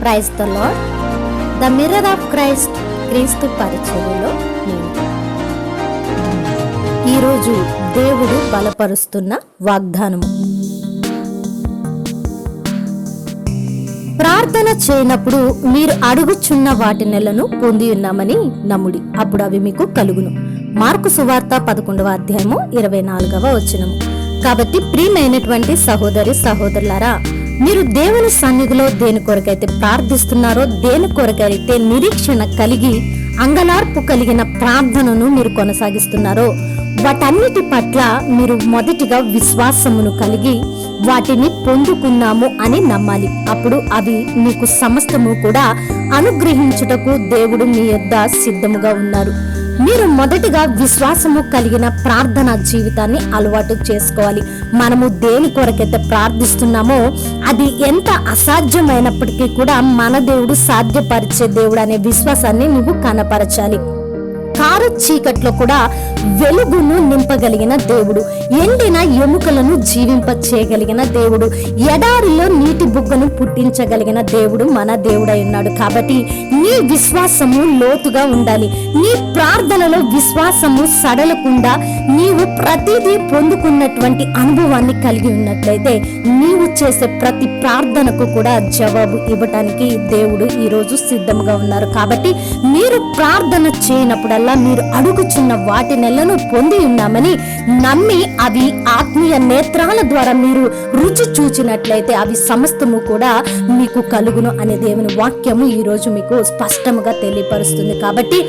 Praise the Lord. The mirror of Christ క్రీస్తు పరిచర్యలో నేను. ఈరోజు దేవుడు బలపరుస్తున్న వాగ్దానము. ప్రార్థన చేయనప్పుడు మీరు అడుగుచున్న వాటి నెలను పొంది ఉన్నామని నమ్ముడి, అప్పుడు అవి మీకు కలుగును. మార్కు సువార్త 11వ అధ్యాయము 24వ వచనము. కాబట్టి ప్రియమైనటువంటి సహోదరి సహోదరులారా, మీరు దేవుని సన్నిధిలో దేని కొరకైతే ప్రార్థిస్తున్నారో, దేని కొరకైతే నిరీక్షణ కలిగి అంగలార్పు కలిగిన ప్రార్థనను మీరు కొనసాగిస్తున్నారో, వాటన్నిటి పట్ల మీరు మొదటిగా విశ్వాసమును కలిగి వాటిని పొందుకున్నాము అని నమ్మాలి. అప్పుడు అవి మీకు సమస్తము కూడా అనుగ్రహించుటకు దేవుడు మీ యొద్ద సిద్ధముగా ఉన్నారు. మీరు మొదటిగా విశ్వాసము కలిగిన ప్రార్థన జీవితాన్ని అలవాటు చేసుకోవాలి. మనము దేని కొరకైతే ప్రార్థిస్తున్నామో అది ఎంత అసాధ్యమైనప్పటికీ కూడా మన దేవుడు సాధ్యపరిచే దేవుడు అనే విశ్వాసాన్ని నువ్వు కనపరచాలి. కారు చీకట్లో కూడా వెలుగును నింపగలిగిన దేవుడు, ఎండిన ఎముకలను జీవింప చేయగలిగిన దేవుడు, ఎడారిలో నీటి బుగ్గను పుట్టించగలిగిన దేవుడు మన దేవుడై ఉన్నాడు. కాబట్టి నీ విశ్వాసము లోతుగా ఉండాలి. నీ ప్రార్థనలో విశ్వాసము సడలకుండా నీవు ప్రతిదీ పొందుకున్నటువంటి అనుభవాన్ని కలిగి ఉన్నట్లయితే నీవు చేసే ప్రతి ప్రార్థనకు కూడా జవాబు ఇవ్వటానికి దేవుడు ఈరోజు సిద్ధంగా ఉన్నారు. కాబట్టి మీరు ప్రార్థన చేయనప్పుడల్లా మీరు అడుగుచున్న వాటి నెలను పొంది ఉన్నామని నమ్మి అవి ఆత్మీయ నేత్రాల ద్వారా మీరు రుచి చూచినట్లయితే అవి సమస్తము కూడా మీకు కలుగును అనే దేవుని వాక్యము ఈరోజు మీకు స్పష్టముగా తెలియపరుస్తుంది. కాబట్టి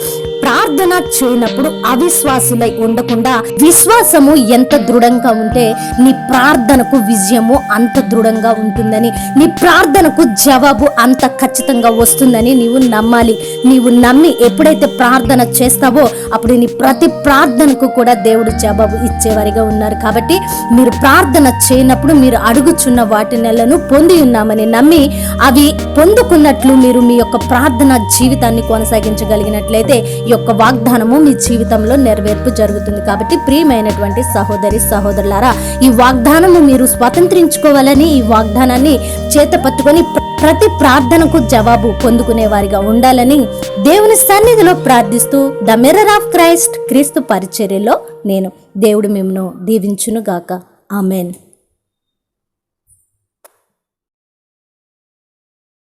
ప్రార్థన చేయనప్పుడు అవిశ్వాసులై ఉండకుండా విశ్వాసము ఎంత దృఢంగా ఉంటే నీ ప్రార్థనకు విజయము అంత దృఢంగా ఉంటుందని, నీ ప్రార్థనకు జవాబు అంత ఖచ్చితంగా వస్తుందని నీవు నమ్మాలి. నీవు నమ్మి ఎప్పుడైతే ప్రార్థన చేస్తావో అప్పుడు నీ ప్రతి ప్రార్థనకు కూడా దేవుడు జవాబు ఇచ్చేవారిగా ఉన్నారు. కాబట్టి మీరు ప్రార్థన చేయనప్పుడు మీరు అడుగుచున్న వాటి నెలను పొంది ఉన్నామని నమ్మి అవి పొందుకున్నట్లు మీరు మీ యొక్క ప్రార్థన జీవితాన్ని కొనసాగించగలిగినట్లయితే ఈ యొక్క వాగ్దానము మీ జీవితంలో నెరవేర్పు జరుగుతుంది. కాబట్టి ప్రియమైనటువంటి సహోదరి సహోదరులారా, ఈ వాగ్దానము మీరు స్వతంత్రించుకోవాలని, ఈ వాగ్దానాన్ని చేత పట్టుకొని ప్రతి ప్రార్థనకు జవాబు పొందుకునే వారిగా ఉండాలని దేవుని సన్నిధిలో ప్రార్థిస్తూ ద మిర్రర్ ఆఫ్ క్రైస్ట్ క్రీస్తు పరిచర్యలో నేను. దేవుడు మిమ్మును దీవించును గాక. ఆమెన్.